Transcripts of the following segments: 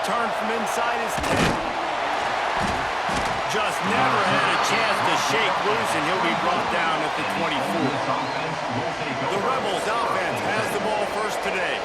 return from inside his 10. Just never had a chance to shake loose, and he'll be brought down at the 24. The Rebels offense has the ball first today.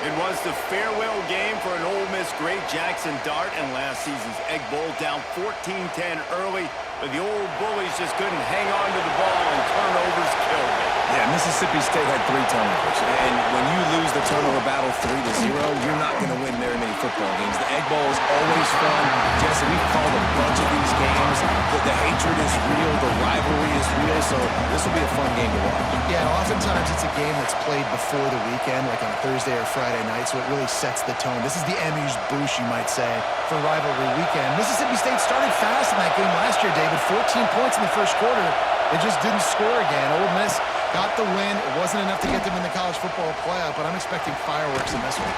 It was the farewell game for an Ole Miss great, Jackson Dart, in last season's Egg Bowl, down 14-10 early, but the old bullies just couldn't hang on to the ball, and turnovers killed it. Yeah, Mississippi State had 3 turnovers, and when you lose the turnover battle 3-0, you're not going to win very many football games. The Egg Bowl is always fun. Jesse, we've called a bunch of these games. The hatred is real, the rivalry is real, so this will be a fun game to watch. Yeah, and oftentimes it's a game that's played before the weekend, like on Thursday or Friday night, so it really sets the tone. This is the amuse-bouche, you might say, for rivalry weekend. Mississippi State started fast in that game last year, David. 14 points in the first quarter. They just didn't score again. Ole Miss got the win. It wasn't enough to get them in the college football playoff, but I'm expecting fireworks in this one.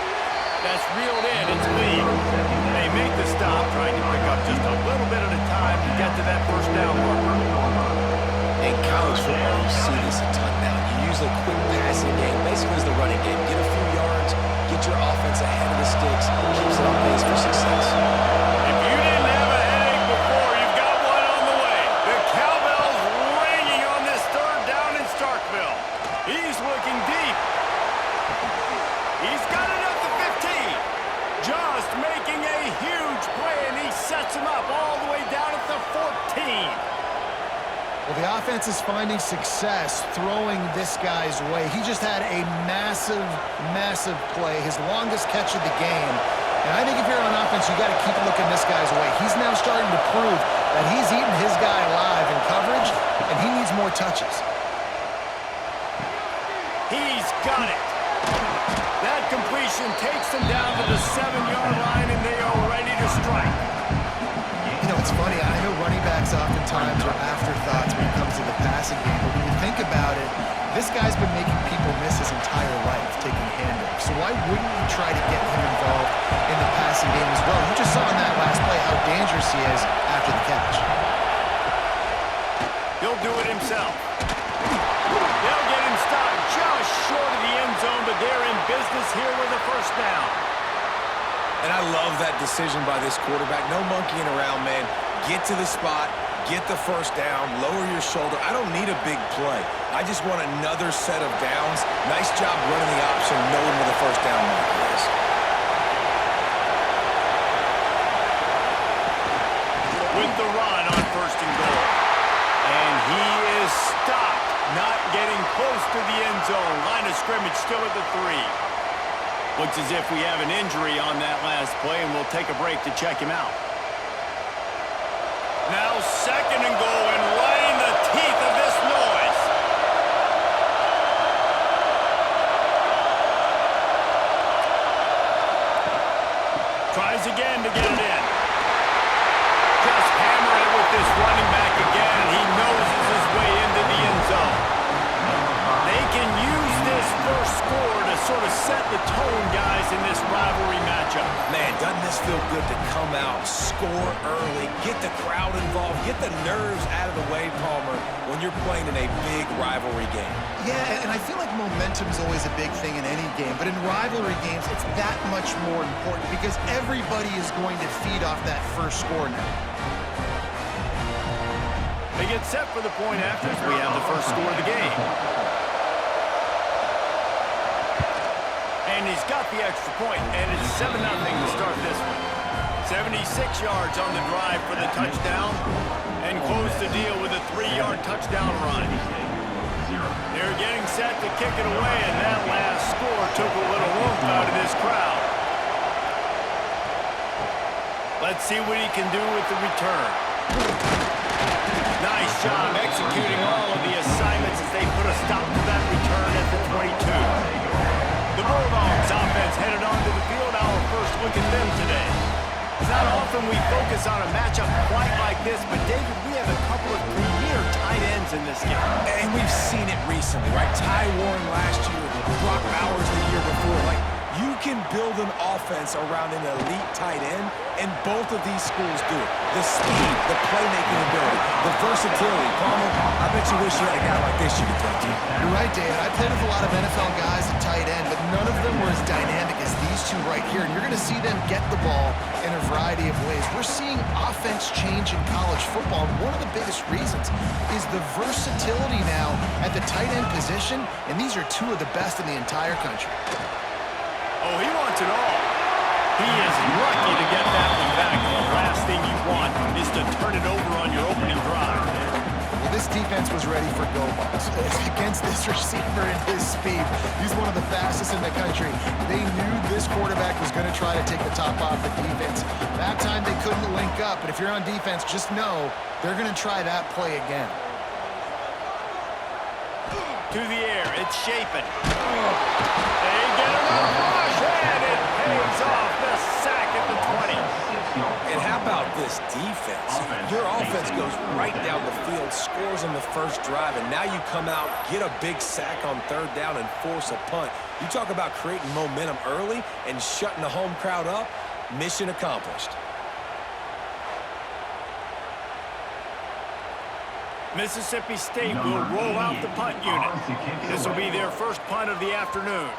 That's reeled in. It's lead. They make the stop, trying to pick up just a little bit at a time to get to that first down marker. In college football, you see this a ton now. You use a quick passing game, basically as the running game. Get a few yards, get your offense ahead of the sticks, keeps it on pace for success. If you didn't have a headache before, you've got one on the way. The cowbell's ringing on this third down in Starkville. He's looking deep. He's got it at the 15. Just making a huge play, and he sets him up all the way down at the 14. Well, the offense is finding success throwing this guy's way. He just had a massive, massive play, his longest catch of the game. And I think if you're on offense, you got to keep looking this guy's way. He's now starting to prove that he's eating his guy alive in coverage, and he needs more touches. He's got it. That completion takes them down to the 7-yard line, and they are ready to strike. You know, it's funny. I know running backs oftentimes are afterthoughts when it comes to the passing game, but when you think about it, this guy's been making people miss his entire life taking handoffs. So why wouldn't you try to get him involved in the passing game as well? You just saw in that last play how dangerous he is after the catch. He'll do it himself. They'll get him stopped just short of the end zone, but they're in business here with a first down. And I love that decision by this quarterback. No monkeying around, man. Get to the spot, get the first down, lower your shoulder. I don't need a big play. I just want another set of downs. Nice job running the option, knowing where the first down marker is. With the run on first and goal. And he is stopped, not getting close to the end zone. Line of scrimmage still at the 3. Looks as if we have an injury on that last play, and we'll take a break to check him out. Now second and goal, and right in the teeth of this noise. Tries again to get it in. Just hammer it with this running back again, and he noses his way into the end zone. They can use this first score to sort of set the tone, guys, in this rivalry matchup. Man, doesn't this feel good to come out, score early, get the crowd involved, get the nerves out of the way, Palmer, when you're playing in a big rivalry game? Yeah, and I feel like momentum's always a big thing in any game, but in rivalry games, it's that much more important because everybody is going to feed off that first score now. They get set for the point after as we have the first score of the game. And he's got the extra point, and it's 7-0 to start this one. 76 yards on the drive for the touchdown, and close the deal with a 3-yard touchdown run. They're getting set to kick it away, and that last score took a little oomph out of this crowd. Let's see what he can do with the return. Nice job executing all of the assignments as they put a stop to that return at the 22. The Bulldogs offense headed onto the field. Our first look at them today. It's not often we focus on a matchup quite like this, but David, we have a couple of premier tight ends in this game. And we've seen it recently, right? Ty Warren last year, Brock Bowers the year before. Like, you can build an offense around an elite tight end, and both of these schools do it. The speed, the playmaking ability, the versatility. Palmer, I bet you wish you had a guy like this you could throw to. You're right, David. I played with a lot of NFL guys at tight end, but none of them were as dynamic as these these two right here, and you're going to see them get the ball in a variety of ways. We're seeing offense change in college football, and one of the biggest reasons is the versatility now at the tight end position, and these are two of the best in the entire country. Oh, he wants it all. He is lucky to get that one back, and the last thing you want is to turn it over on your opening drive. Well, this defense was ready for go balls. Against this receiver and his speed, he's one of the fastest in the country. They knew this quarterback was going to try to take the top off the defense. That time they couldn't link up, but if you're on defense, just know they're going to try that play again. To the air, it's Shapen. They get it on rush, and it pays off the sack at the 20. And how about this defense? Your offense goes right down the field, scores on the first drive, and now you come out, get a big sack on third down, and force a punt. You talk about creating momentum early and shutting the home crowd up. Mission accomplished. Mississippi State will roll out the punt unit. This will be their first punt of the afternoon.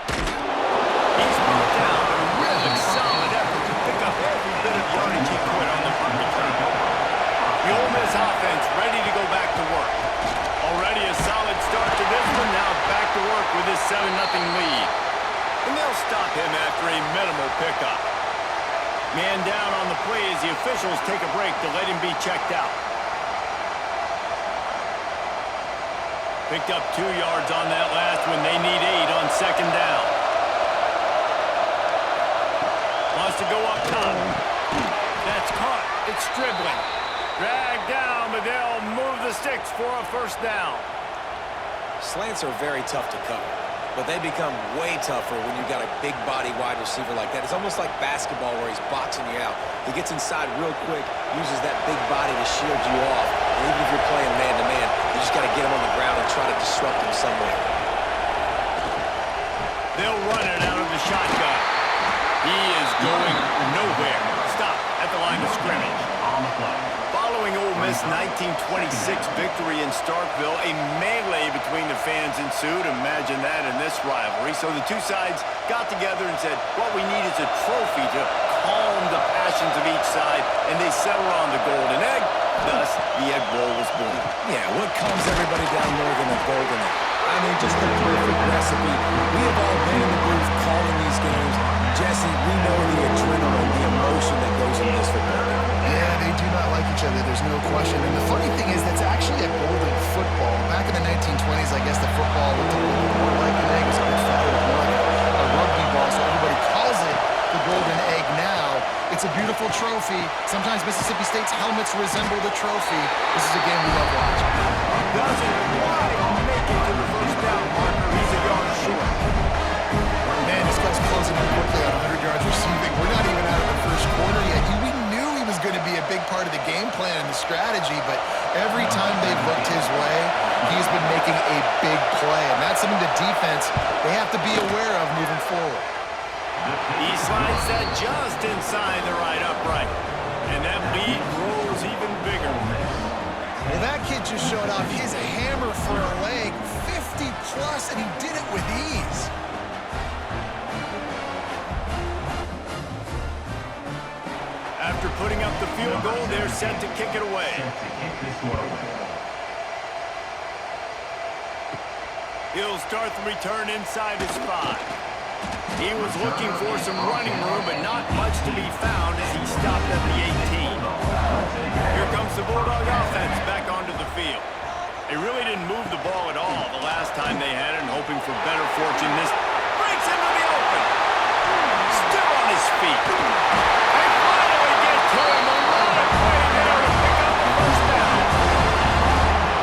He's brought down, but a really solid effort to pick up every bit of yardage he could on the punt return. The Ole Miss offense ready to go back to work. Already a solid start to this one, now back to work with this 7-0 lead. And they'll stop him after a minimal pickup. Man down on the play as the officials take a break to let him be checked out. Picked up 2 yards on that last one. They need 8 on second down. Wants to go up top. That's caught. It's dribbling. Dragged down, but they'll move the sticks for a first down. Slants are very tough to cover, but they become way tougher when you got a big body wide receiver like that. It's almost like basketball where he's boxing you out. He gets inside real quick, uses that big body to shield you off. And even if you're playing man-to-man, you just got to get him on the ground and try to disrupt him some way. They'll run it out of the shotgun. He is going nowhere. Stop at the line of scrimmage. Following Ole Miss' 1926 victory in Starkville, a melee between the fans ensued. Imagine that in this rivalry. So the two sides got together and said, what we need is a trophy to calm the passions of each side, and they settled on the golden egg. Thus, the Egg Bowl was born. Yeah, what calms everybody down more than a golden egg? I mean, just the perfect recipe. We have all been in the booth calling these games. Jesse, we know the adrenaline, the emotion that goes into this football game. Yeah, they do not like each other, there's no question. And the funny thing is, that's actually a golden football. Back in the 1920s, I guess the football looked a little bit more like an egg. It was a bit fatter, more like a rugby ball, so everybody calls it the golden egg now. It's a beautiful trophy. Sometimes Mississippi State's helmets resemble the trophy. This is a game we love watching. Doesn't quite make it to the first down marker. He's a yard short. Man, this guy's closing in quickly on 100 yards receiving. We're not even out of the first quarter yet. We knew he was going to be a big part of the game plan and the strategy, but every time they've looked his way, he's been making a big play, and that's something the defense, they have to be aware of moving forward. He slides that just inside the right upright, and that lead grows even bigger. Well, that kid just showed off his hammer for a leg, 50-plus, and he did it with ease. After putting up the field goal, they're set to kick it away. He'll start the return inside his 5. He was looking for some running room, but not much to be found as he stopped at the 18. Here comes the Bulldog offense back onto the field. They really didn't move the ball at all the last time they had it, and hoping for better fortune. This breaks into the open. Still on his feet. They finally get to him. A lot of play there to pick up the first down.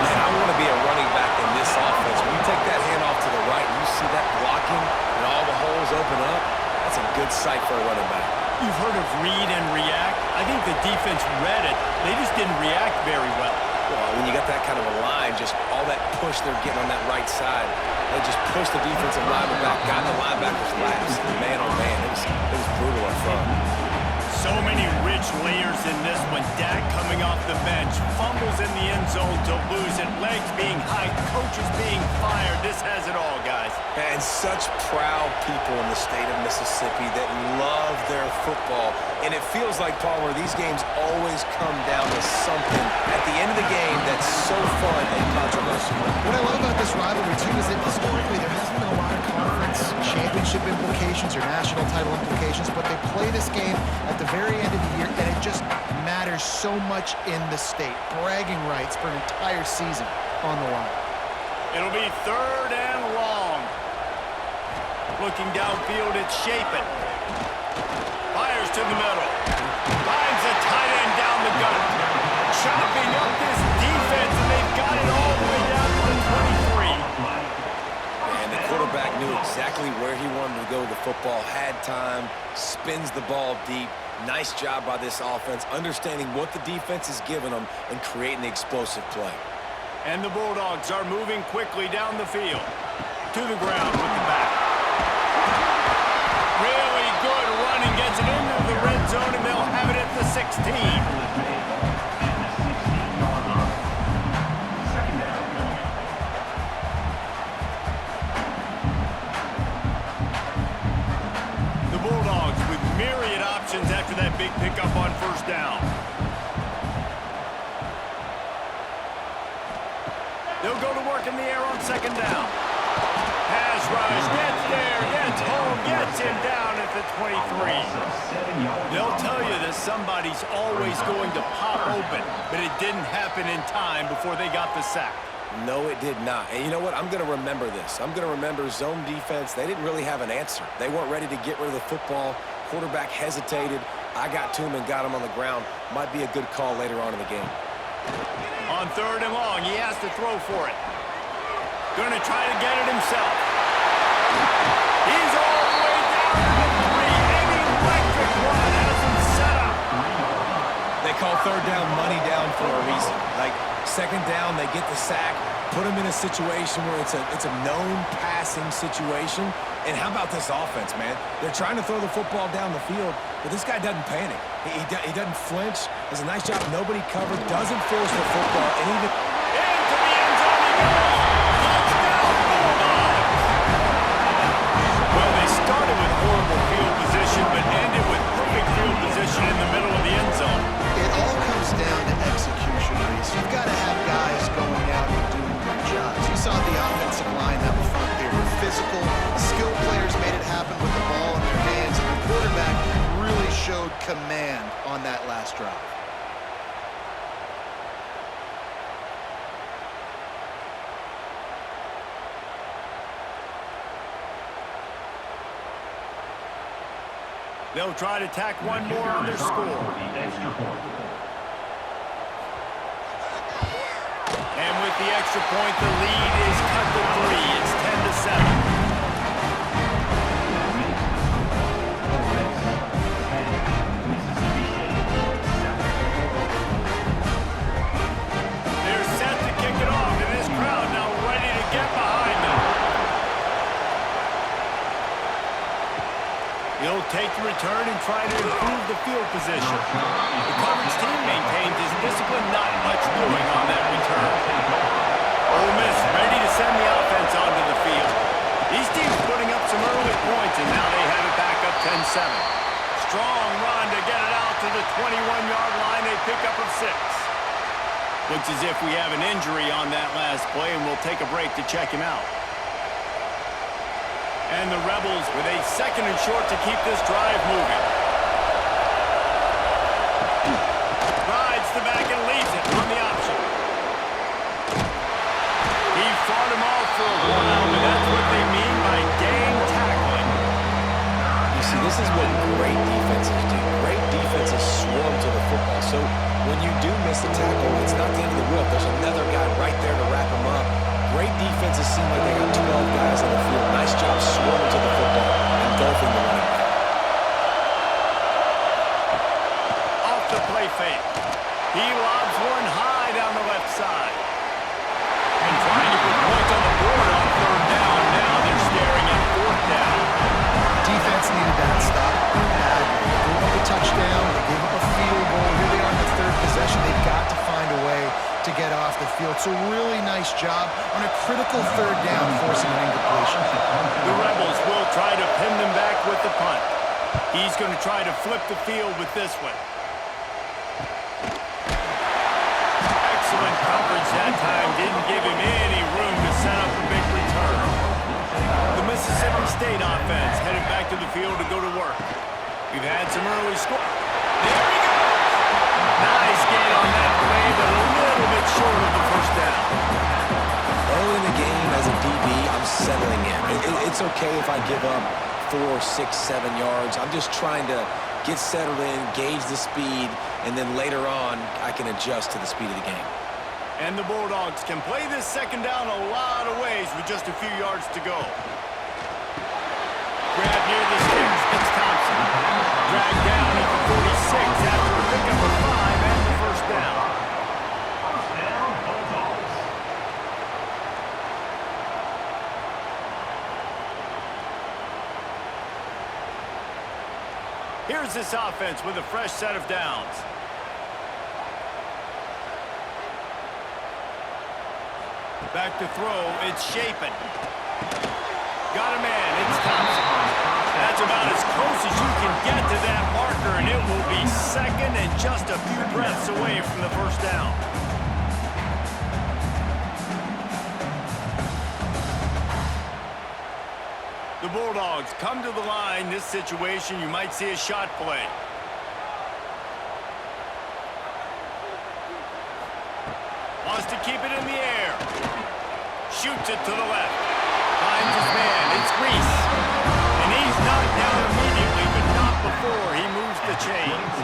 Man, I want to be a running back in this offense. When you take that handoff to the right, you see that blocking and all the holes open up. That's a good sight for a running back. You've heard of read and react. I think the defense read it. They just didn't react very well. Well, when you got that kind of a line, just all that push they're getting on that right side, they just pushed the defensive lineman back, got in the linebacker's laps, man on man. It was brutal up front. So many rich layers in this one. Dak coming off the bench, fumbles in the end zone to lose it, legs being hiked, coaches being fired. This has it all, guys. And such proud people in the state of Mississippi that love their football. And it feels like, Palmer, these games always come down to something at the end of the game that's so fun and controversial. What I love about this rivalry, too, is that historically there hasn't been a lot of conference championship implications or national title implications, but they play this game at the very end of the year, and it just matters so much in the state. Bragging rights for an entire season on the line. It'll be 3rd and long. Looking downfield, it's Shapen. Fires to the middle. Finds a tight end down the gut. Chopping up this defense, and they've got it all the way down to the 23. And the quarterback knew exactly where he wanted to go with the football, had time, spins the ball deep. Nice job by this offense, understanding what the defense is giving them and creating the explosive play. And the Bulldogs are moving quickly down the field. To the ground with the back. Really good running, gets it into the red zone, and they'll have it at the 16. Myriad options after that big pickup on 1st down. They'll go to work in the air on 2nd down. Pass rush, gets there, gets home, gets him down at the 23. They'll tell you that somebody's always going to pop open, but it didn't happen in time before they got the sack. No, it did not. And you know what? I'm going to remember this. I'm going to remember zone defense. They didn't really have an answer. They weren't ready to get rid of the football. Quarterback hesitated. I got to him and got him on the ground. Might be a good call later on in the game. On 3rd and long, he has to throw for it. Going to try to get it himself. He's all the way down to the 3. An electric run has him set up. They call 3rd down money down for a reason. Like, 2nd down, they get the sack, put them in a situation where it's a known passing situation. And how about this offense, man? They're trying to throw the football down the field, but this guy doesn't panic. He doesn't flinch. Does a nice job. Nobody covered. Doesn't force the football. And even into the end zone he goes. Touchdown, Bulldogs. Well, they started with horrible field position, but ended with perfect field position in the middle of the end zone. It all comes down to execution, Reese. You've got to have guys going out and doing their jobs. You saw the offensive line up front. They were physical. Skilled players made it happen with the ball in their hands, and the quarterback really showed command on that last drive. They'll try to tack one more on their score. And with the extra point, the lead is cut to 3. It's 10-7. They're set to kick it off, and this crowd now ready to get behind them. He'll take the return and try to improve the field position. The coverage team maintains his discipline, not much doing on that return. Ole Miss ready to send the offense onto the field. These teams putting up some early points, and now they have it back up 10-7. Strong run to get it out to the 21-yard line. They pick up of 6. Looks as if we have an injury on that last play, and we'll take a break to check him out. And the Rebels with a 2nd and short to keep this drive moving. Rides the back and leaves it on the option. He fought him off for a while, but that's what they mean by gang tackling. You see, this is what great defenses do. Great defenses swarm to the football. So when you do miss a tackle, it's not the end of the world. There's another guy right there to wrap him up. Great defenses seem like they got 12 guys on the field. Nice job swarming to the football and engulfing the running back. Off the play fake. He lobs one high down the left side. And trying to put points on the board on 3rd down. Now they're staring at 4th down. Defense needed that stop badly. They gave up a touchdown. field. So really nice job on a critical third down, forcing an incompletion. The Rebels will try to pin them back with the punt. He's going to try to flip the field with this one. Excellent coverage that time. Didn't give him any room to set up a big return. The Mississippi State offense headed back to the field to go to work. We've had some early score. There he goes! Nice gain on that play, but a little bit short of the first down. Early in the game, as a DB, I'm settling in. It's okay if I give up 4, 6, 7 yards. I'm just trying to get settled in, gauge the speed, and then later on, I can adjust to the speed of the game. And the Bulldogs can play this second down a lot of ways with just a few yards to go. Grab near the sticks. It's Thompson. Dragged down at the 46 after a pickup of 5 and the first down. Here's this offense with a fresh set of downs. Back to throw, it's Shapen. Got a man, it's Thompson. That's about as close as you can get to that marker, and it will be second and just a few breaths away from the first down. The Bulldogs come to the line. This situation, you might see a shot play. Wants to keep it in the air. Shoots it to the left. Finds his man. It's Reese. And he's knocked down immediately, but not before he moves the chains.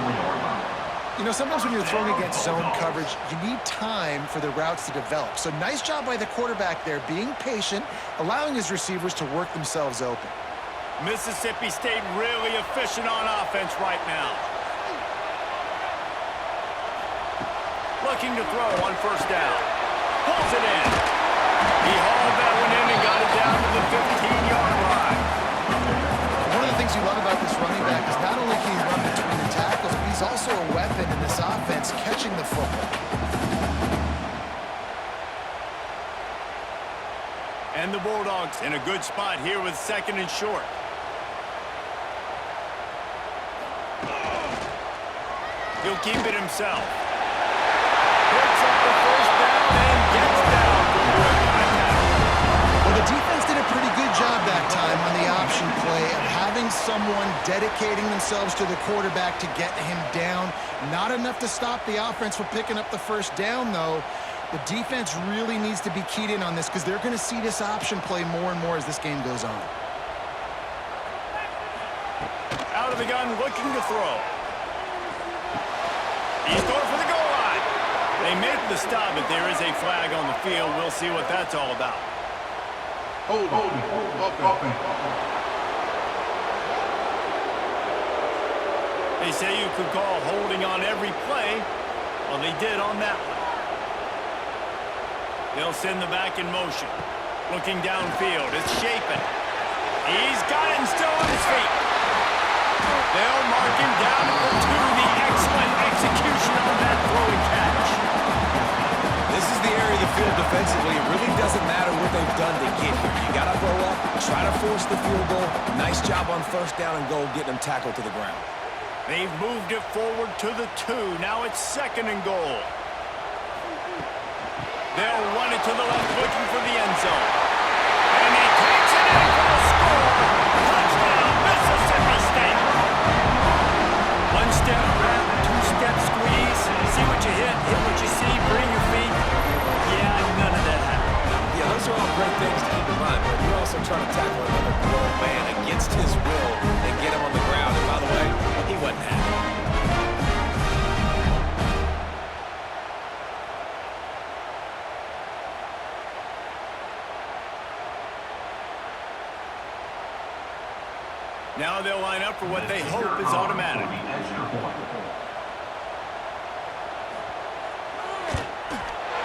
You know, sometimes when you're throwing against zone coverage, you need time for the routes to develop. So nice job by the quarterback there, being patient, allowing his receivers to work themselves open. Mississippi State really efficient on offense right now. Looking to throw on first down. Pulls it in. He hauled that one in and got it down to the 15-yard line. One of the things you love about this running back is not only can he run between the tackles, but he's also a weapon in this offense catching the football. And the Bulldogs in a good spot here with second and short. He'll keep it himself. Picks up the first down and gets down for a contact. Well, the defense did a pretty good job that time on the option play of having someone dedicating themselves to the quarterback to get him down. Not enough to stop the offense from picking up the first down, though. The defense really needs to be keyed in on this because they're going to see this option play more and more as this game goes on. Out of the gun, looking to throw. He's going for the goal line. They make the stop, but there is a flag on the field. We'll see what that's all about. They say you could call holding on every play. Well, they did on that one. They'll send the back in motion. Looking downfield, it's Shapen. He's got it and still on his feet. They'll mark him down at the 2. The excellent execution on that throw and catch. This is the area of the field defensively. It really doesn't matter what they've done to get here. You got to go up, try to force the field goal. Nice job on first down and goal, getting them tackled to the ground. They've moved it forward to the 2. Now it's second and goal. They'll run it to the left, looking for the end zone. And he takes it in for the score. Touchdown, Mississippi State. One-step wrap, two-step squeeze. See what you hit what you see, bring your feet. Yeah, none of that happened. Yeah, those are all great things to keep in mind, but you're also trying to tackle another grown man against his will and get him on the ground. And by the way, he wasn't happy. Now they'll line up for what they hope is automatic.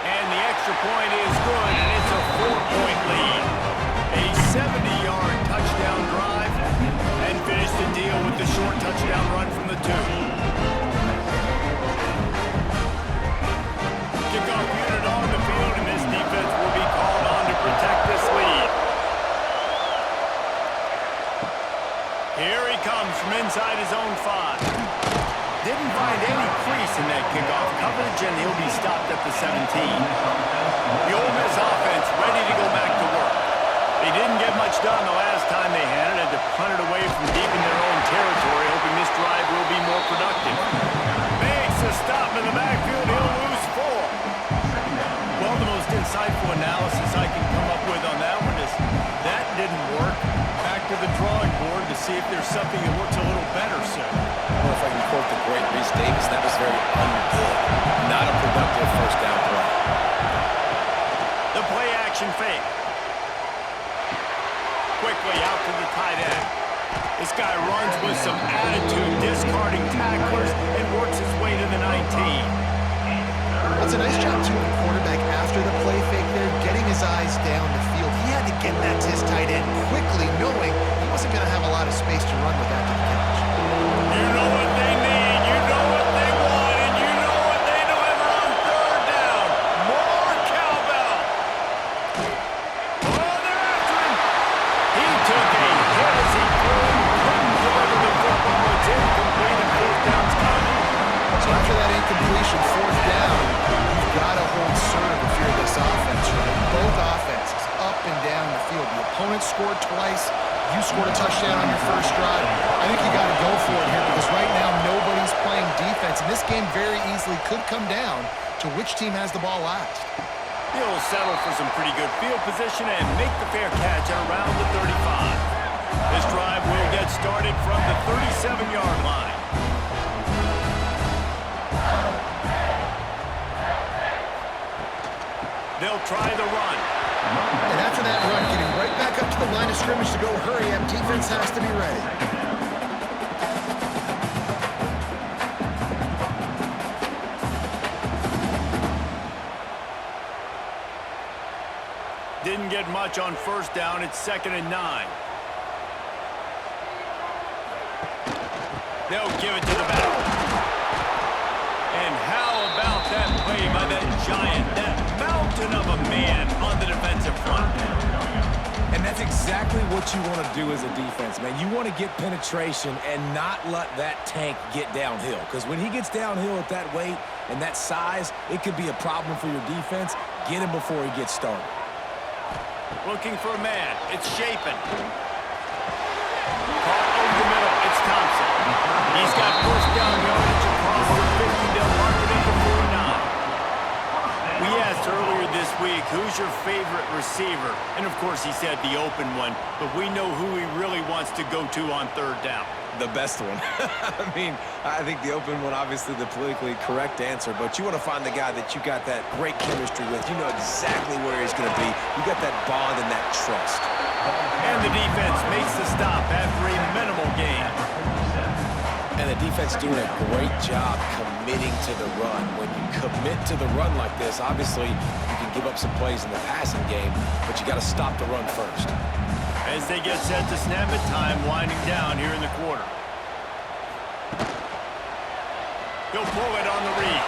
And the extra point is good, and it's a 4-point lead. A 70-yard touchdown drive, and finish the deal with the short touchdown run from the 2. Kickoff unit on the field. margin. He'll be stopped at the 17. The Ole Miss offense ready to go back to work. They didn't get much done the last time they had it. Had to punt it away from deep in their own territory, hoping this drive will be more productive. Makes a stop in the backfield. He'll lose 4. Well, the most insightful analysis I can come up with on that one is that didn't work. Back to the drawing board to see if there's something that works a little better, sir. Well, if I can quote the great Reese Davis, that was very ungood. Not a productive first down play. The play action fake. Quickly out to the tight end. This guy runs with some attitude, discarding tacklers, and works his way to the 19. It's a nice job, too, of the quarterback after the play fake there, getting his eyes down the field. He had to get that to his tight end quickly, knowing he wasn't going to have a lot of space to run with after the catch. You know what they need, you know what they want, and you know what they deliver on third down. More cowbell. Oh, they're after him. He took a hit as he couldn't deliver the football. It's incomplete and fourth down's coming. So after that incompletion, fourth down, you've got to hold serve if you're this offense, right? Both offenses up and down the field. The opponent scored twice. You scored a touchdown on your first drive. I think you got to go for it here because right now nobody's playing defense, and this game very easily could come down to which team has the ball last. He'll settle for some pretty good field position and make the fair catch at around the 35. This drive will get started from the 37-yard line. They'll try the run. And after that run, getting right back up to the line of scrimmage to go hurry up, defense has to be ready. Didn't get much on first down. It's 2nd and 9. They'll give it to the back. And how about that play by that giant, that mountain of a man on the defensive front? And that's exactly what you want to do as a defense, man. You want to get penetration and not let that tank get downhill. Because when he gets downhill at that weight and that size, it could be a problem for your defense. Get him before he gets started. Looking for a man. It's Chapin. Caught over the middle. It's Thompson. He's got first down yardage across the 50. They'll mark it at the 49. We asked earlier this week, who's your favorite receiver? And, of course, he said the open one. But we know who he really wants to go to on third down. The best one. I mean, I think the open one, obviously the politically correct answer, but you want to find the guy that you got that great chemistry with. You know exactly where he's going to be. You got that bond and that trust. And the defense makes the stop after a minimal gain. And the defense doing a great job committing to the run. When you commit to the run like this, obviously you can give up some plays in the passing game, but you got to stop the run first. As they get set to snap it, time winding down here in the quarter. He'll pull it on the read.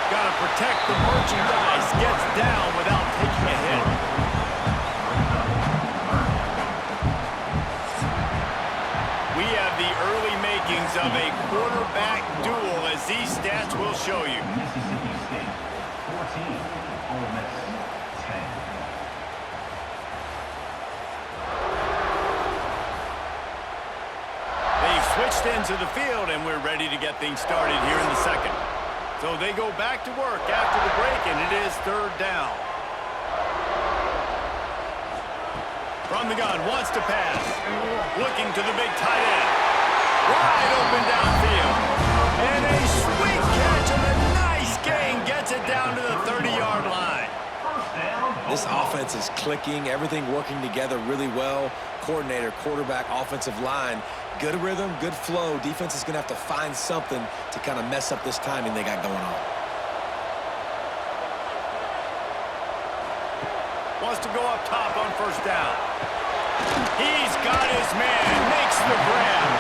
Got to protect the merchandise. Gets down without taking a hit. We have the early makings of a quarterback duel, as these stats will show you. Mississippi State, 14, Ole Miss, 10. They've switched into the field, and we're ready to get things started here in the second. So they go back to work after the break, and it is third down. From the gun, wants to pass. Looking to the big tight end. Wide open downfield. And a sweet catch and a nice gain gets it down to the 30-yard line. This offense is clicking, everything working together really well. Coordinator, quarterback, offensive line. Good rhythm, good flow. Defense is going to have to find something to kind of mess up this timing they got going on. Wants to go up top on first down. He's got his man. Makes the grab.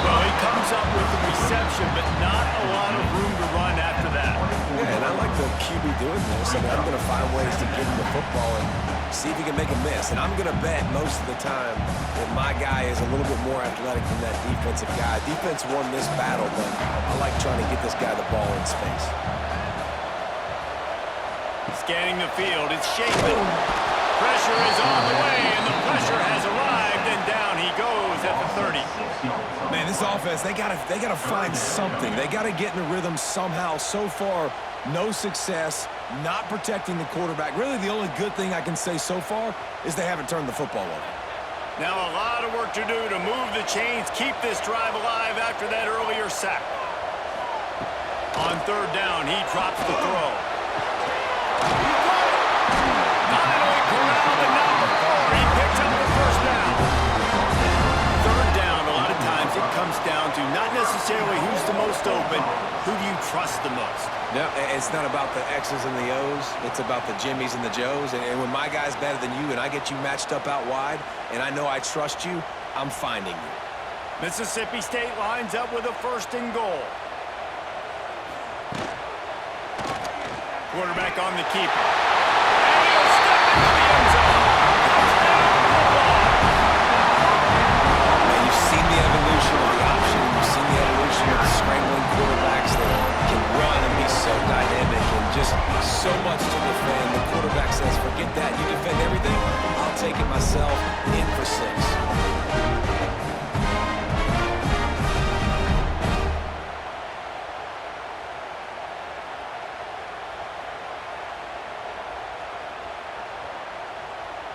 Well, he comes up with the reception, but not a lot of room to run after that. Yeah, and I like the QB doing this. I mean, I'm going to find ways to get him the football and see if he can make a miss. And I'm going to bet most of the time that my guy is a little bit more athletic than that defensive guy. Defense won this battle, but I like trying to get this guy the ball in space. Scanning the field, it's Shapen. Pressure is on the way, and the pressure has arrived, and down he goes at the 30. Man, this offense, they gotta find something. They gotta get in a rhythm somehow. So far, no success, not protecting the quarterback. Really, the only good thing I can say so far is they haven't turned the football over. Now a lot of work to do to move the chains, keep this drive alive after that earlier sack. On third down, he drops the throw. Finally corralled, but not before he picks up the first down. Third down, a lot of times it comes down to not necessarily who's the most open, who do you trust the most? No, it's not about the X's and the O's. It's about the Jimmies and the Joes. And when my guy's better than you and I get you matched up out wide and I know I trust you, I'm finding you. Mississippi State lines up with a 1st and goal. Quarterback on the keeper. And he'll step into the end zone. Now, you've seen the evolution of the option. You've seen the evolution of the scrambling quarterbacks that can run and be so dynamic and just so much to defend. The quarterback says, forget that. You defend everything. I'll take it myself. In for 6.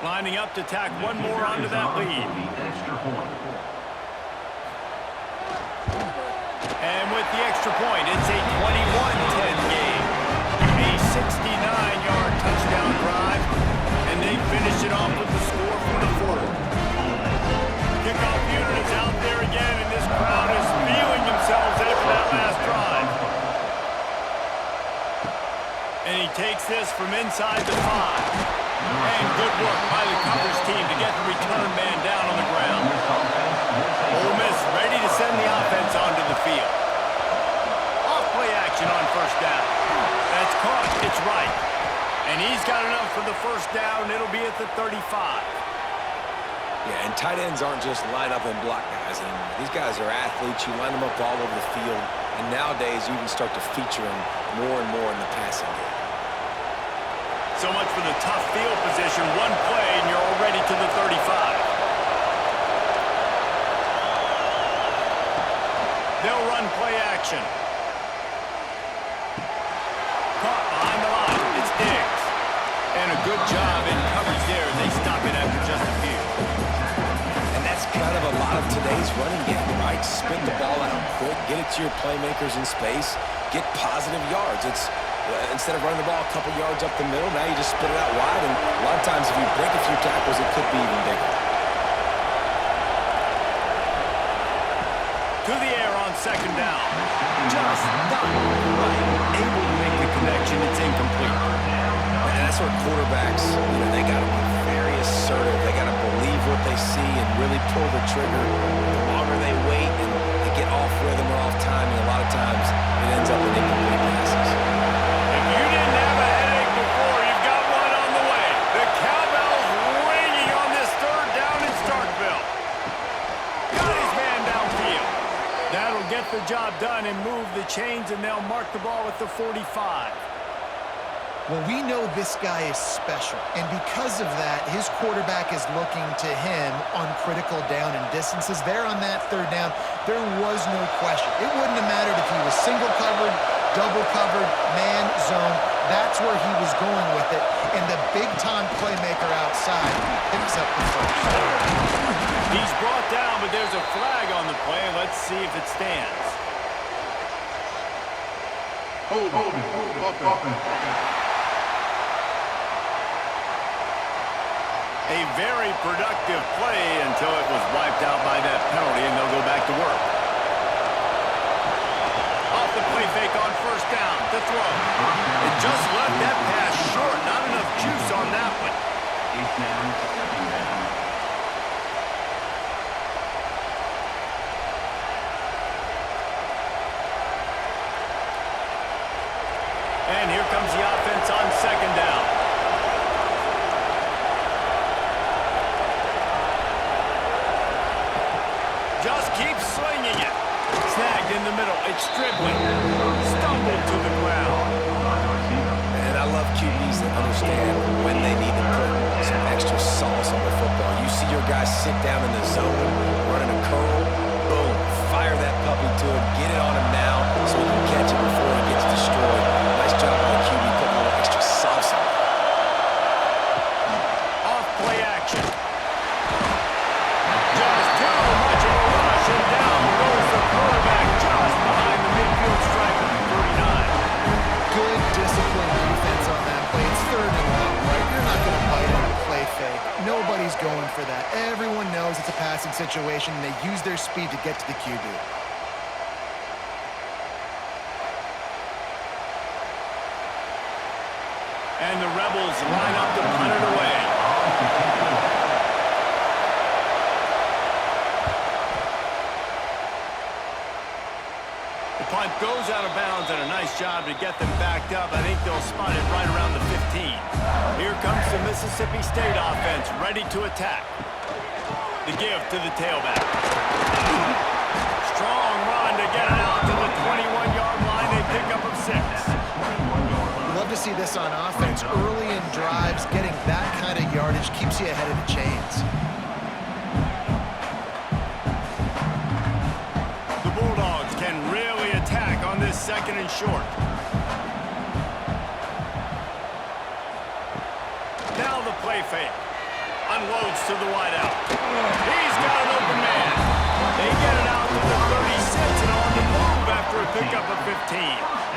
Lining up to tack one more onto that lead. And with the extra point, it's a 21-10 game. A 69-yard touchdown drive, and they finish it off with the score from the 4. Kickoff unit is out there again, and this crowd is feeling themselves after that last drive. And he takes this from inside the 5. And good work by the coverage team to get the return man down on the ground. Ole Miss ready to send the offense onto the field. Off-play action on 1st down. That's caught. It's right. And he's got enough for the 1st down. It'll be at the 35. Yeah, and tight ends aren't just line up and block guys anymore. These guys are athletes. You line them up all over the field. And nowadays, you can start to feature them more and more in the passing game. So much for the tough field position. One play, and you're already to the 35. They'll run play action. Caught behind the line. It's Diggs. And a good job in coverage there. They stop it after just a few. And that's kind of a lot of today's running game, right? Spin the ball out quick, get it to your playmakers in space, get positive yards. It's instead of running the ball a couple yards up the middle, now you just spit it out wide, and a lot of times if you break a few tackles, it could be even bigger. To the air on 2nd down. Just not right. Able to make the connection. It's incomplete. And that's where quarterbacks, they got to be very assertive. They got to believe what they see and really pull the trigger. The longer they wait and they get off rhythm or off timing, a lot of times it ends up in incomplete passes. If you didn't have a headache before, you've got one on the way. The cowbell's ringing on this 3rd down in Starkville. Got his man downfield. That'll get the job done and move the chains, and they'll mark the ball at the 45. Well, we know this guy is special, and because of that, his quarterback is looking to him on critical down and distances. There on that 3rd down, there was no question. It wouldn't have mattered if he was single covered, double covered, man, zone. That's where he was going with it, and the big-time playmaker outside picks up the 1st. He's brought down, but there's a flag on the play. Let's see if it stands. Hold it. A very productive play until it was wiped out by that penalty, and they'll go back to work. Off the play fake on 1st down, the throw. It just left that pass short. Not enough juice on that one. 8th down, 2nd down. And here comes the offense on 2nd down. Just keep slinging it. Snagged in the middle. It's Stribling. Stumbled to the ground. And I love QBs that understand when they need to put some extra sauce on the football. You see your guys sit down in the zone, running a curl, boom, fire that puppy to him, get it on him now so he can catch it before he gets destroyed. Nice job by the QB putting a little extra sauce on it. Off play action. Just too much of a rush, and down goes the quarterback just behind the midfield stripe at the 39. Good disciplined defense on that play. It's 3rd and long, right? You're not going to bite on a play fake. Nobody's going for that. Everyone knows it's a passing situation, and they use their speed to get to the QB. And the Rebels line up to punt it away. The punt goes out of bounds, and a nice job to get them backed up. I think they'll spot it right around the 15. Here comes the Mississippi State offense, ready to attack. The give to the tailback. Strong run to get it out to the 21-yard line. They pick up a 6. Love to see this on offense. Early in drives, getting that kind of yardage keeps you ahead of the chains. The Bulldogs can really attack on this 2nd and short. Now the play fake. Unloads to the wideout. He's got an open man. They get it out to the 36 and on the move after a pickup of 15.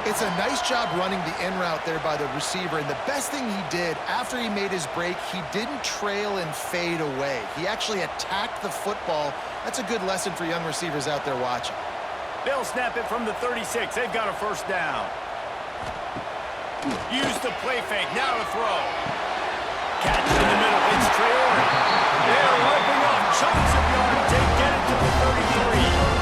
It's a nice job running the in route there by the receiver, and the best thing he did after he made his break, he didn't trail and fade away. He actually attacked the football. That's a good lesson for young receivers out there watching. They'll snap it from the 36. They've got a 1st down. Use the play fake. Now to throw. Catch in the middle. It's Traore. They're wiping off chunks of yards. They get it to the 33.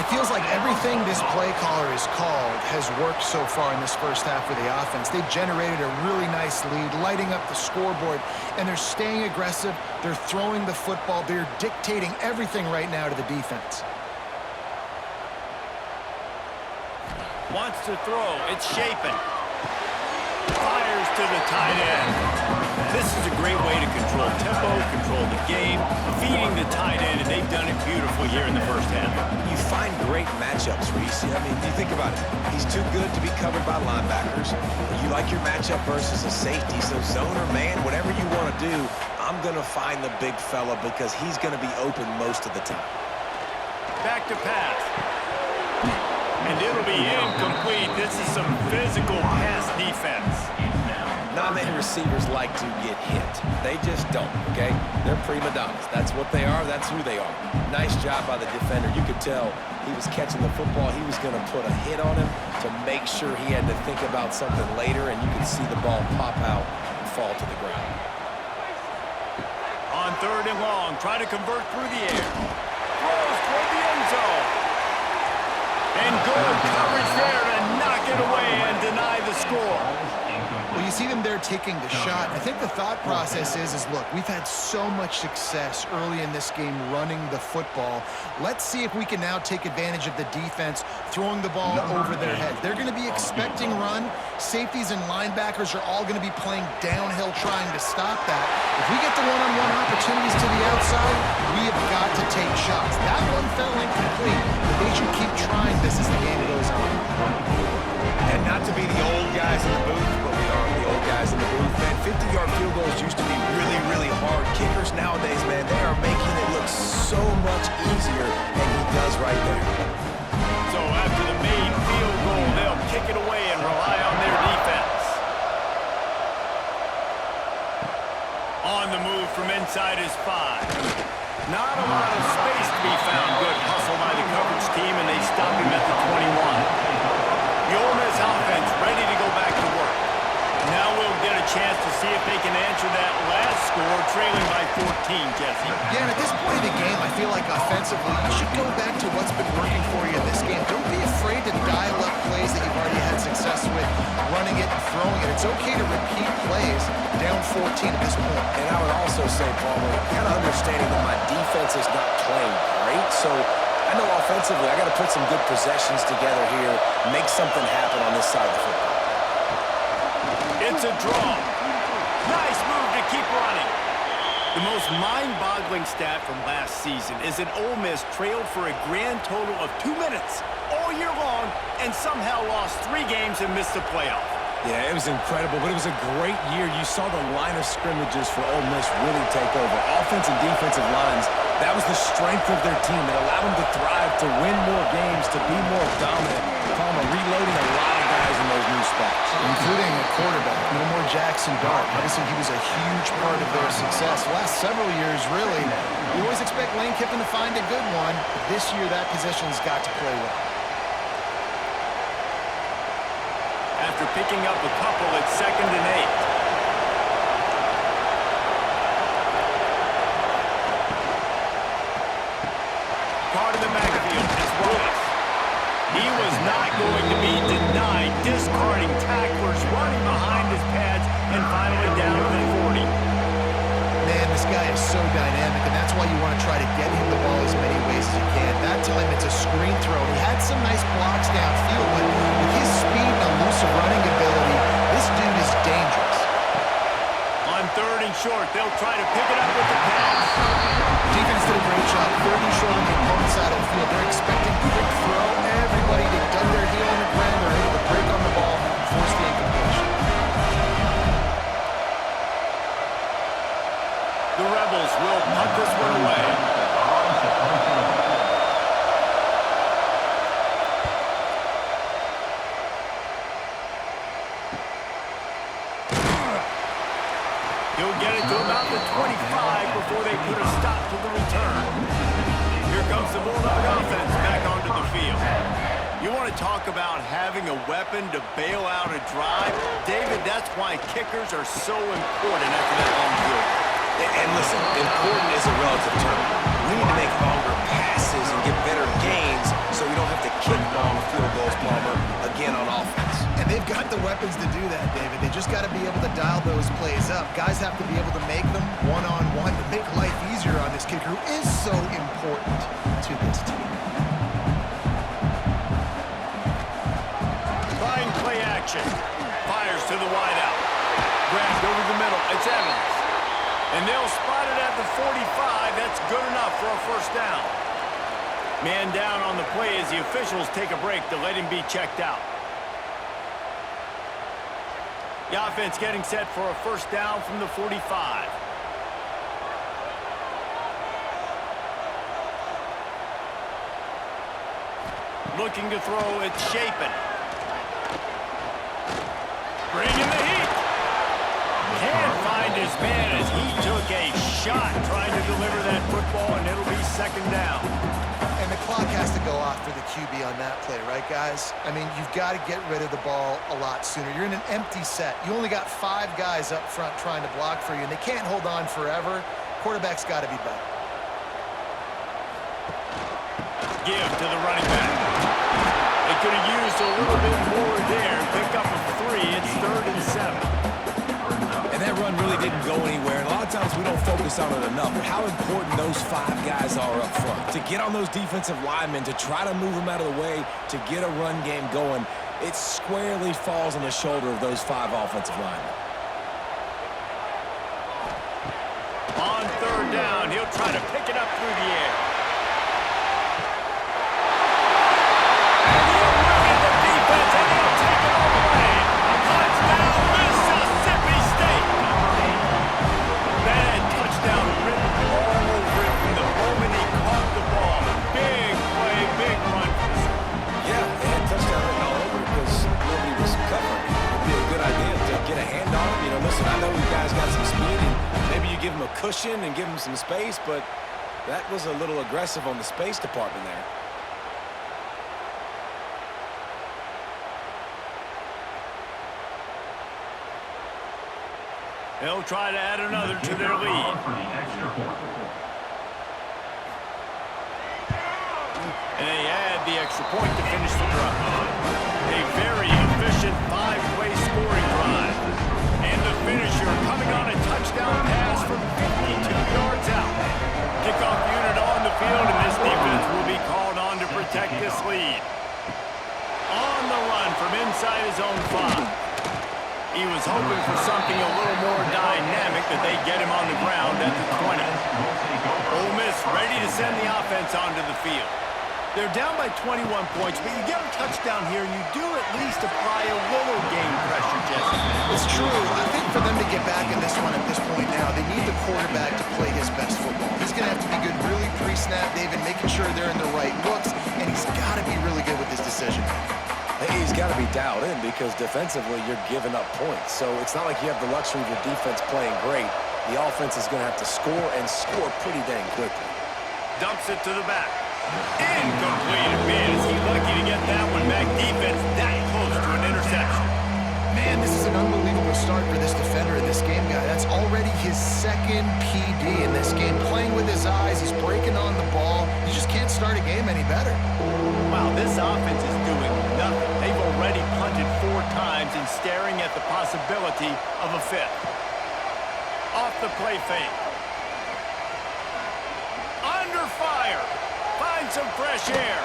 It feels like everything this play caller has called has worked so far in this first half for the offense. They've generated a really nice lead, lighting up the scoreboard, and they're staying aggressive. They're throwing the football. They're dictating everything right now to the defense. Wants to throw. It's Shapen. Fires to the tight end. This is a great way to control tempo, control the game, feeding the tight end, and they've done it beautifully here in the first half. You find great matchups, Reese. I mean, you think about it. He's too good to be covered by linebackers. You like your matchup versus a safety, so zone or man, whatever you want to do, I'm going to find the big fella because he's going to be open most of the time. Back to pass. And it'll be incomplete. This is some physical pass defense. Not many receivers like to get hit. They just don't, okay? They're prima donnas. That's what they are. That's who they are. Nice job by the defender. You could tell he was catching the football. He was going to put a hit on him to make sure he had to think about something later, and you could see the ball pop out and fall to the ground. On 3rd and long, try to convert through the air. Throws toward the end zone. And good coverage there to knock it away and deny the score. Well, you see them there taking the shot. I think the thought process is look, we've had so much success early in this game running the football. Let's see if we can now take advantage of the defense throwing the ball over their heads. They're going to be expecting run. Safeties and linebackers are all going to be playing downhill trying to stop that. If we get the one-on-one opportunities to the outside, we have got to take shots. That one fell incomplete, but they should keep trying this as the game goes on. And not to be the old guys in the booth, but we are the old guys in the booth, man. 50-yard field goals used to be really, really hard. Kickers nowadays, man, they are making it look so much easier, and he does right there. So after the made field goal, they'll kick it away and rely on their defense. On the move from inside his 5. Not a lot of space to be found. Good hustle by the coverage team, and they stop him at the 21. The Ole Miss offense ready to go back to work. Now we'll get a chance to see if they can answer that last score, trailing by 14, Jesse. Yeah, and at this point of the game, I feel like offensively, you should go back to what's been working for you in this game. Don't be afraid to dial up plays that you've already had success with, running it and throwing it. It's okay to repeat plays down 14 at this point. And I would also say, Palmer, kind of understanding that my defense is not playing great, so I know offensively I got to put some good possessions together here, make something happen on this side of the football. It's a draw. Nice move to keep running. The most mind-boggling stat from last season is that Ole Miss trailed for a grand total of 2 minutes all year long and somehow lost 3 games and missed the playoff. Yeah, it was incredible, but it was a great year. You saw the line of scrimmages for Ole Miss really take over. Offense and defensive lines, that was the strength of their team. It allowed them to thrive, to win more games, to be more dominant. Palmer reloading a lot of guys in those new spots. Including a quarterback. No more Jackson Dart. Obviously, he was a huge part of their success. The last several years, really, you always expect Lane Kiffin to find a good one. But this year, that position's got to play well. After picking up a couple, it's 2nd and 8. Part of the backfield is Wallace. He was not going to be denied, discarding tacklers, running behind his pads, and finally down to the 40. Man, this guy is so dynamic, and that's why you want to try to get him the ball as many ways as you can. That time, it's a screen throw. He had some nice blocks downfield, but with his speed and elusive running ability, this dude is dangerous. On 3rd and short, they'll try to pick it up with the pass. Defense did a great job. 3rd and short on the opponent's side of the field. They're expecting quick throw. Everybody to dug their heel on the ground. They're able to break on the ball, force the incompletion. The Rebels will punt this one away. He'll get it to about the 25 before they put a stop to the return. Here comes the Bulldog offense back onto the field. You want to talk about having a weapon to bail out a drive? David, that's why kickers are so important after that long field. And listen, important is a relative term. We need to make longer passes and get better gains so we don't have to kick long field goals, Palmer, again on offense. And they've got the weapons to do that, David. They just got to be able to dial those plays up. Guys have to be able to make them one-on-one to make life easier on this kicker who is so important to this team. Trying play action. Fires to the wideout. Grabbed over the middle. It's Evans. And they'll spot it at the 45. That's good enough for a first down. Man down on the play as the officials take a break to let him be checked out. The offense getting set for a first down from the 45. Looking to throw, it's Shapen. Bringing the heat. Can't find his man as he took a shot trying to deliver that football, and it'll be 2nd down. And the clock has to go off for the QB on that play, right, guys? I mean, you've got to get rid of the ball a lot sooner. You're in an empty set. You only got 5 guys up front trying to block for you, and they can't hold on forever. Quarterback's got to be better. Give to the running back. They could have used a little bit more there. Pick up a 3. It's 3rd and 7. And that run really didn't go anywhere. And a lot of times we don't focus on it enough, but how important those 5 guys are up front. To get on those defensive linemen, to try to move them out of the way, to get a run game going, it squarely falls on the shoulder of those 5 offensive linemen. On 3rd down, he'll try to pick it up through the air. Cushion and give him some space, but that was a little aggressive on the space department there. They'll try to add another to their lead. And they add the extra point to finish the drive. A very efficient 5-play scoring drive. And the finisher coming on a touchdown pass from 52 yards out. Kickoff unit on the field, and this defense will be called on to protect this lead. On the run from inside his own 5. He was hoping for something a little more dynamic, that they get him on the ground at the 20. Ole Miss ready to send the offense onto the field. They're down by 21 points, but you get a touchdown here, and you do at least apply a little game pressure, Jesse. It's true. I think for them to get back in this one at this point now, they need the quarterback to play his best football. He's going to have to be good really pre-snap, David, making sure they're in the right looks, and he's got to be really good with his decision. He's got to be dialed in because defensively you're giving up points. So it's not like you have the luxury of your defense playing great. The offense is going to have to score and score pretty dang quickly. Dumps it to the back. Incomplete. Man, is he lucky to get that one back. Defense that close to an interception. Man, this is an unbelievable start for this defender in this game, guy. That's already his second PD in this game. Playing with his eyes, he's breaking on the ball. You just can't start a game any better. Wow, this offense is doing nothing. They've already punted 4 times and staring at the possibility of a 5th. Off the play fake. Under fire. Find some fresh air.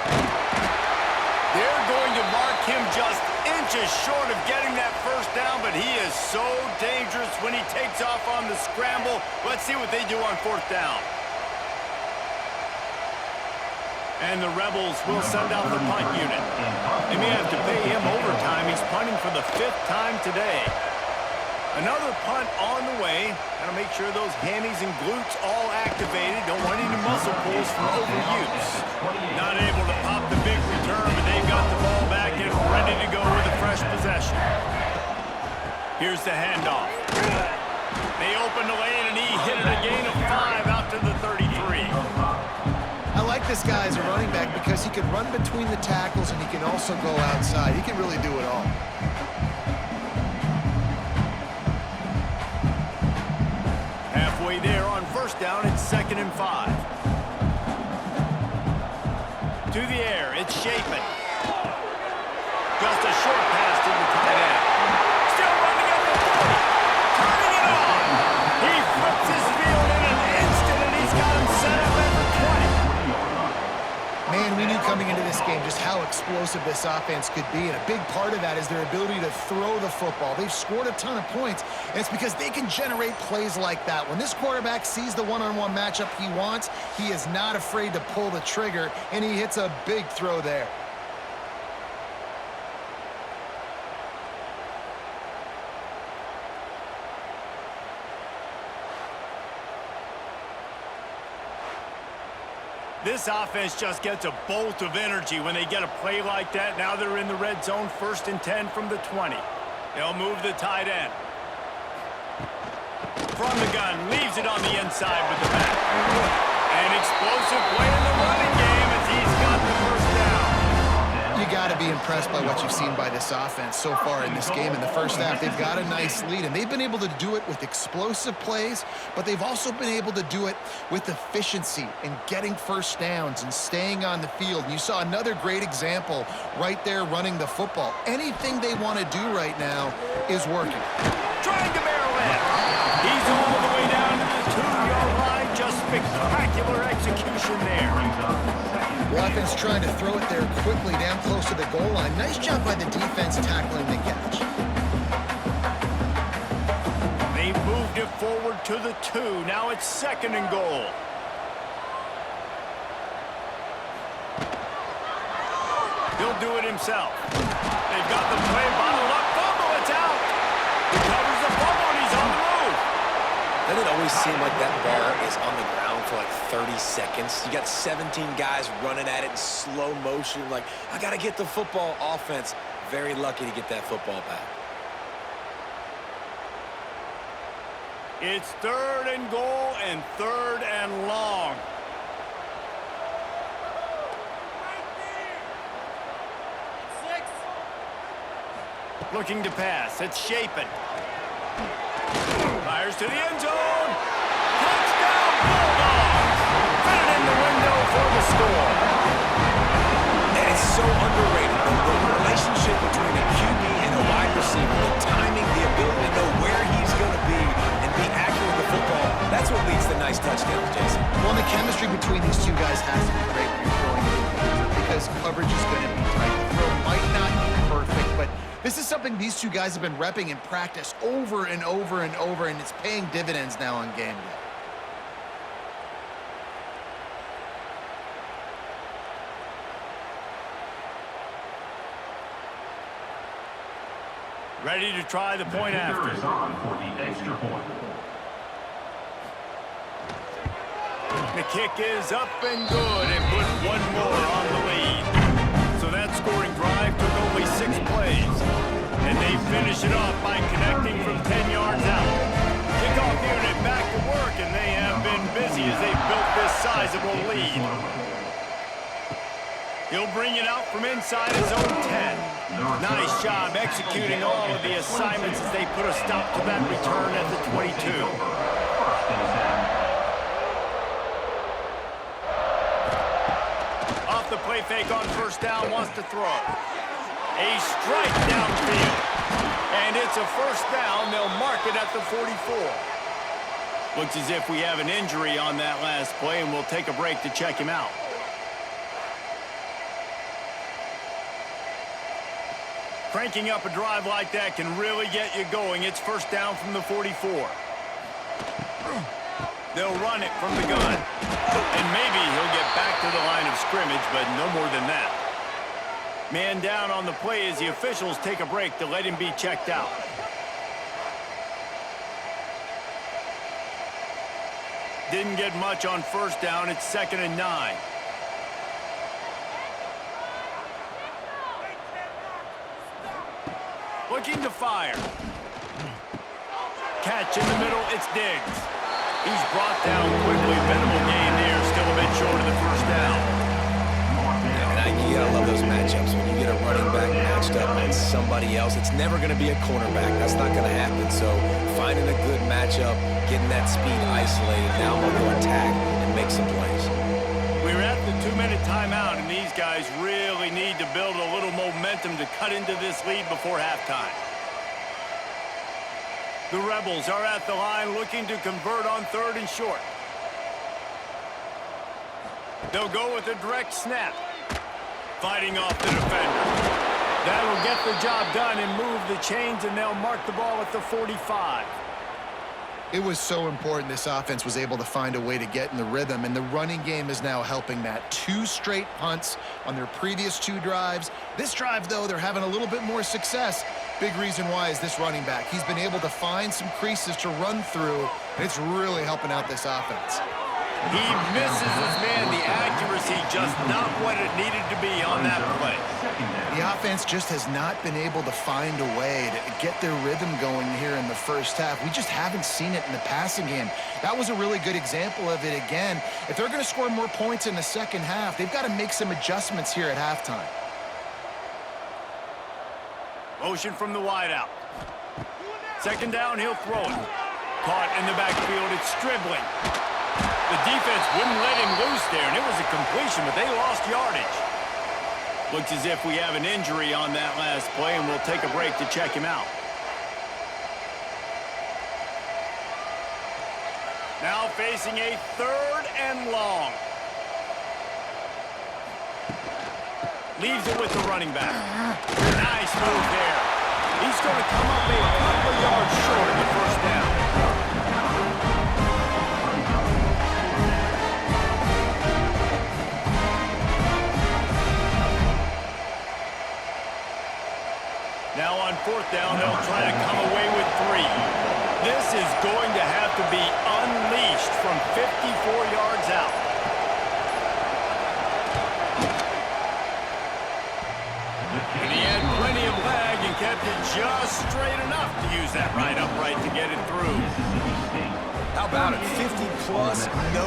They're going to mark him just inches short of getting that first down, but he is so dangerous when he takes off on the scramble. Let's see what they do on 4th down. And the Rebels will send out the punt unit. They may have to pay him overtime. He's punting for the 5th time today. Another punt on the way. Gotta make sure those hammies and glutes all activated. Don't want any muscle pulls from overuse. Not able to pop the big return, but they've got the ball back and ready to go with a fresh possession. Here's the handoff. They open the lane, and he hit it a gain of 5 out to the 33. I like this guy as a running back because he can run between the tackles and he can also go outside. He can really do it all. Halfway there on 1st down, it's 2nd and 5. To the air, it's Shapen. Just a short pass to the tight end. Still running at the 40. Turning it on. He flips his field in an instant, and he's got him set up at the 20. Man, we knew coming into this game just how explosive this offense could be, and a big part of that is their ability to throw the football. They've scored a ton of points, and it's because they can generate plays like that. When this quarterback sees the one-on-one matchup he wants, he is not afraid to pull the trigger, and he hits a big throw there. This offense just gets a bolt of energy when they get a play like that. Now they're in the red zone, 1st and 10 from the 20. They'll move the tight end. From the gun, leaves it on the inside with the back. An explosive play in the running game as he's got the 1st down. You got to be impressed by what you've seen by this offense so far in this game. In the first half, they've got a nice lead, and they've been able to do it with explosive plays, but they've also been able to do it with efficiency and getting 1st downs and staying on the field. And you saw another great example right there running the football. Anything they want to do right now is working. Trying to barrel in. He's all the way down to the 2-yard line. Just spectacular execution there. The offense trying to throw it there quickly down close to the goal line. Nice job by the defense tackling the catch. They moved it forward to the 2. Now it's 2nd and goal. He'll do it himself. They've got the play bottled up. Fumble, it's out. He covers the fumble, and he's on the move. Doesn't it always seem like that ball is on the ground for like 30 seconds? You got 17 guys running at it in slow motion. Like, I got to get the football. Offense, very lucky to get that football back. It's 3rd and goal and 3rd and long. Looking to pass. It's Shapen. Fires to the end zone. Touchdown, Bulldogs! Fit it in the window for the score. And it's so underrated. The relationship between a QB and a wide receiver, the timing, the ability to know where he's going to be and be accurate with the football, that's what leads to nice touchdowns, Jason. Well, the chemistry between these two guys has to be great when you're throwing it because coverage is going to be tight. The throw might not be perfect, but this is something these these two guys have been repping in practice over and over and over, and it's paying dividends now on game day. Ready to try the point after. Is on for the extra point. The kick is up and good and put one more on the lead. So that scoring drive took only 6 plays. And they finish it off by connecting from 10 yards out. Kickoff unit back to work, and they have been busy as they've built this sizable lead. He'll bring it out from inside his own 10. Nice job executing all of the assignments as they put a stop to that return at the 22. Off the play fake on first down, wants to throw. A strike downfield. And it's a first down. They'll mark it at the 44. Looks as if we have an injury on that last play, and we'll take a break to check him out. Cranking up a drive like that can really get you going. It's first down from the 44. They'll run it from the gun. And maybe he'll get back to the line of scrimmage, but no more than that. Man down on the play as the officials take a break to let him be checked out. Didn't get much on first down. It's 2nd and 9. Looking to fire. Catch in the middle, it's Diggs. He's brought down quickly. Minimal gain there, still a bit short of the first down. Yeah, and you gotta love those matchups. When you get a running back matched up against somebody else, it's never gonna be a cornerback. That's not gonna happen. So finding a good matchup, getting that speed isolated, now we'll go attack and make some plays. We're at the 2-minute timeout, and these guys really need to build a little momentum to cut into this lead before halftime. The Rebels are at the line looking to convert on 3rd and short. They'll go with a direct snap. Fighting off the defender. That'll get the job done and move the chains, and they'll mark the ball at the 45. It was so important this offense was able to find a way to get in the rhythm, and the running game is now helping that. 2 straight punts on their previous 2 drives. This drive, though, they're having a little bit more success. Big reason why is this running back. He's been able to find some creases to run through, and it's really helping out this offense. He misses his man. The accuracy just not what it needed to be on that play. The offense just has not been able to find a way to get their rhythm going here in the first half. We just haven't seen it in the passing game. That was a really good example of it again. If they're going to score more points in the second half, they've got to make some adjustments here at halftime. Motion from the wideout. 2nd down, he'll throw it. Caught in the backfield, it's Stribling. The defense wouldn't let him loose there, and it was a completion, but they lost yardage. Looks as if we have an injury on that last play, and we'll take a break to check him out. Now facing a 3rd and long. Leaves it with the running back. Nice move there. He's going to come up a couple yards short of the first down. Now on 4th down, they'll try to come away with 3. This is going to have to be unleashed from 54 yards out. And he had plenty of leg and kept it just straight enough to use that right upright to get it through. How about it? 50-plus, no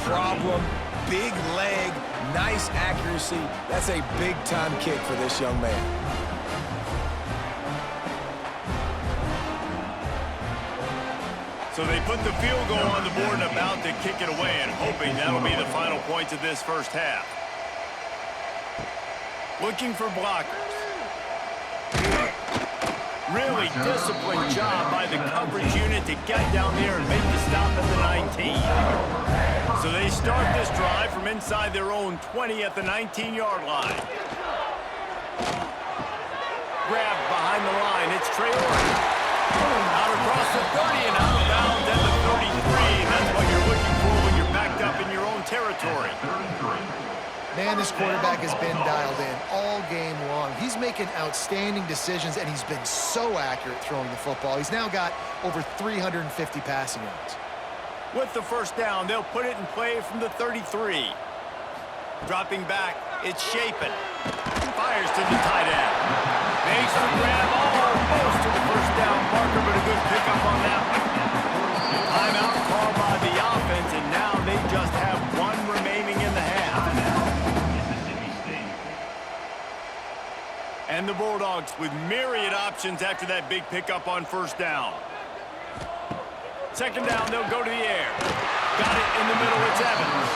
problem. Big leg, nice accuracy. That's a big-time kick for this young man. So they put the field goal on the board and about to kick it away, and hoping that'll be the final points of this first half. Looking for blockers. Really disciplined job by the coverage unit to get down there and make the stop at the 19. So they start this drive from inside their own 20 at the 19-yard line. grab behind the line. It's Traore. Out across the 30 and out of bounds at the 33. That's what you're looking for when you're backed up in your own territory. Man, this quarterback has been dialed in all game long. He's making outstanding decisions, and he's been so accurate throwing the football. He's now got over 350 passing yards. With the first down, they'll put it in play from the 33. Dropping back, it's Shapen. Fires to the tight end. Makes the grab almost to the first down marker, but a good pickup on that one. Timeout called by the offense, and now they just have one remaining in the half. And the Bulldogs with myriad options after that big pickup on first down. Second down, they'll go to the air. Got it in the middle, it's Evans.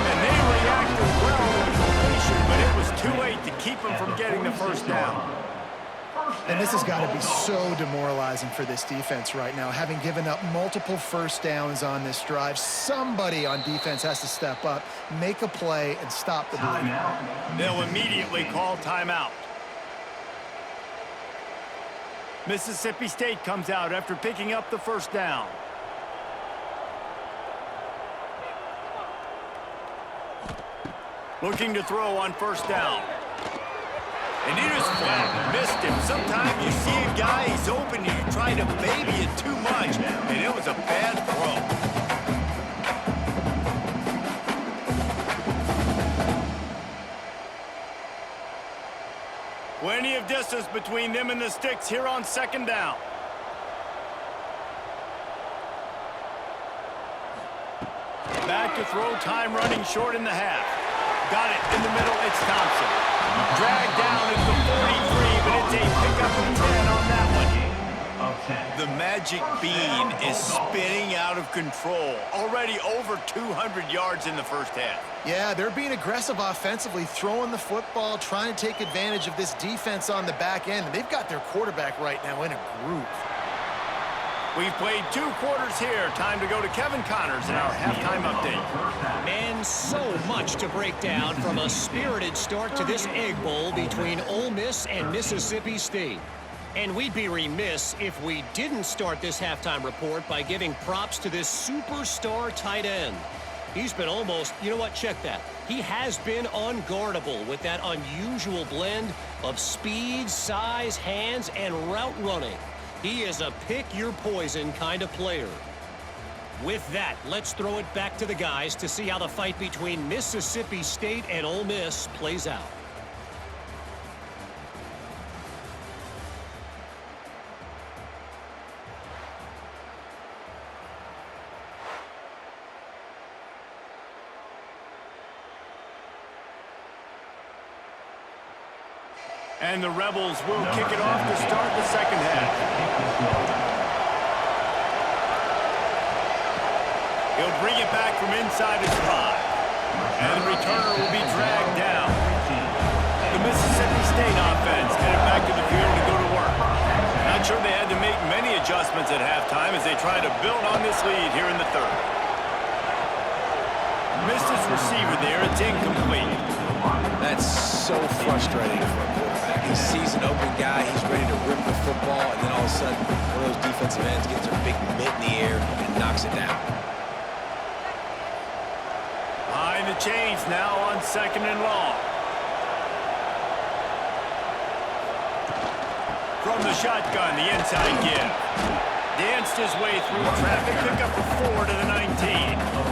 And they reacted well to the completion, but it was too late to keep them from getting the first down. And this has got to be so demoralizing for this defense right now. Having given up multiple first downs on this drive, somebody on defense has to step up, make a play, and stop the bleeding. They'll immediately call timeout. Mississippi State comes out after picking up the first down. Looking to throw on first down. And he just flat missed him. Sometimes you see a guy, he's open, and you try to baby it too much, and it was a bad throw. Plenty of distance between them and the sticks here on second down. Back to throw, time running short in the half. Got it in the middle, it's Thompson. Dragged down at the 43, but it's a pickup of 10 on that one. The magic bean is spinning out of control. Already over 200 yards in the first half. Yeah, they're being aggressive offensively, throwing the football, trying to take advantage of this defense on the back end. They've got their quarterback right now in a groove. We've played 2 quarters here. Time to go to Kevin Connors in our halftime update. And so much to break down from a spirited start to this Egg Bowl between Ole Miss and Mississippi State. And we'd be remiss if we didn't start this halftime report by giving props to this superstar tight end. He's been almost, you know what, check that. He has been unguardable with that unusual blend of speed, size, hands, and route running. He is a pick-your-poison kind of player. With that, let's throw it back to the guys to see how the fight between Mississippi State and Ole Miss plays out. And the Rebels will kick it off to start the second half. He'll bring it back from inside his 5. And the returner will be dragged down. The Mississippi State offense headed back to the field to go to work. Not sure they had to make many adjustments at halftime as they try to build on this lead here in the third. Missed his receiver there. It's incomplete. That's so frustrating for a quarterback. He sees an open guy, he's ready to rip the football, and then all of a sudden, one of those defensive ends gets a big mitt in the air and knocks it down. Behind the chains now on second and long. From the shotgun, the inside give. Danced his way through traffic, pick up a 4 to the 19.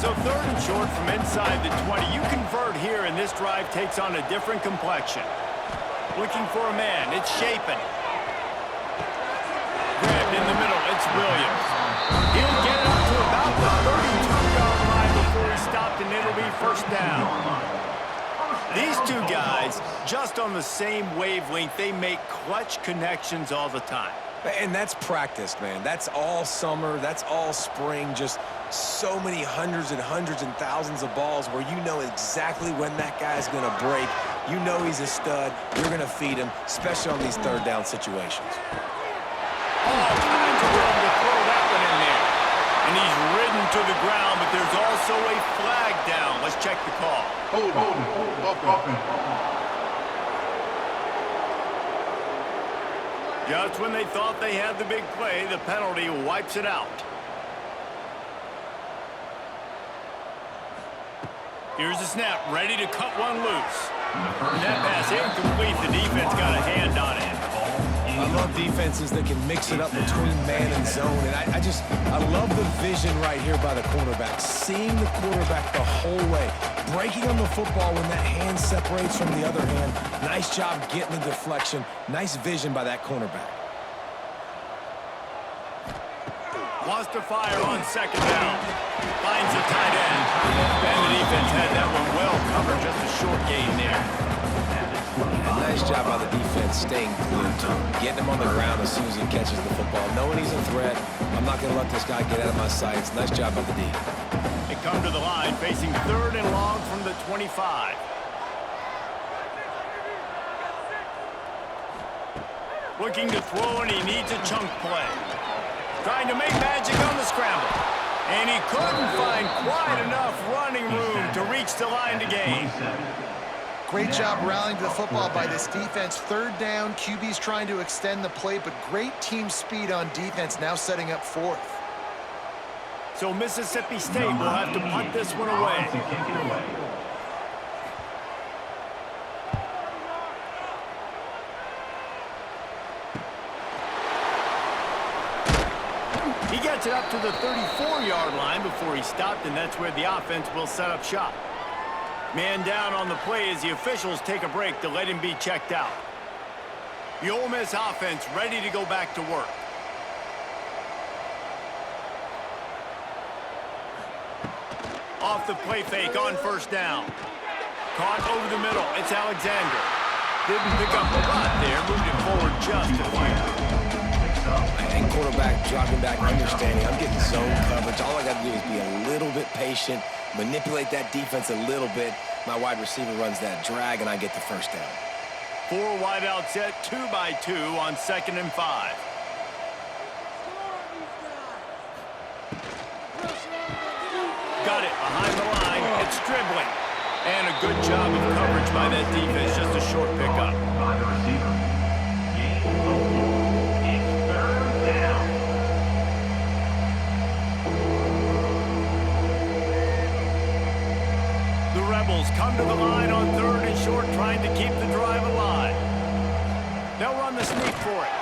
So third and short from inside the 20. You convert here, and this drive takes on a different complexion. Looking for a man. It's Shapen. Grabbed in the middle. It's Williams. He'll get it up to about the 32-yard line before he stopped, and it'll be first down. These 2 guys, just on the same wavelength, they make clutch connections all the time. And that's practice, man. That's all summer. That's all spring. Just so many hundreds and thousands of balls where you know exactly when that guy's going to break. You know he's a stud. You're going to feed him, especially on these third down situations. All kinds of room to throw that to the ground, but there's also a flag down. Let's check the call. Just when they thought they had the big play, the penalty wipes it out. Here's the snap, ready to cut one loose. That pass incomplete. The defense got a hand on it. I love defenses that can mix it up between man and zone, and I love the vision right here by the cornerback, seeing the quarterback the whole way, breaking on the football when that hand separates from the other hand. Nice job getting the deflection. Nice vision by that cornerback. Wants to fire on second down. Finds a tight end. And the defense had that one well covered. Just a short gain there. Nice job by the defense staying glued to him, getting him on the ground as soon as he catches the football, knowing he's a threat. I'm not going to let this guy get out of my sights. Nice job by the D. They come to the line facing 3rd and long from the 25. Looking to throw, and he needs a chunk play. Trying to make magic on the scramble. And he couldn't find quite enough running room to reach the line to gain. Great job rallying to the football by this defense. 3rd down, QB's trying to extend the play, but great team speed on defense, now setting up 4th. So Mississippi State will have to punt this one away. He gets it up to the 34-yard line before he stopped, and that's where the offense will set up shop. Man down on the play as the officials take a break to let him be checked out. The Ole Miss offense ready to go back to work. Off the play fake on 1st down. Caught over the middle. It's Alexander. Didn't pick up a lot there. Moved it forward just a few. And quarterback dropping back, understanding I'm getting zone coverage. All I got to do is be a little bit patient, manipulate that defense a little bit. My wide receiver runs that drag, and I get the 1st down. 4 wide out set, 2 by 2 on 2nd and 5. Got it behind the line. It's dribbling. And a good job of coverage by that defense. Just a short pickup. By the receiver. Gain of 4. It's 3rd down. The Rebels come to the line on 3rd and short, trying to keep the drive alive. They'll run the sneak for it.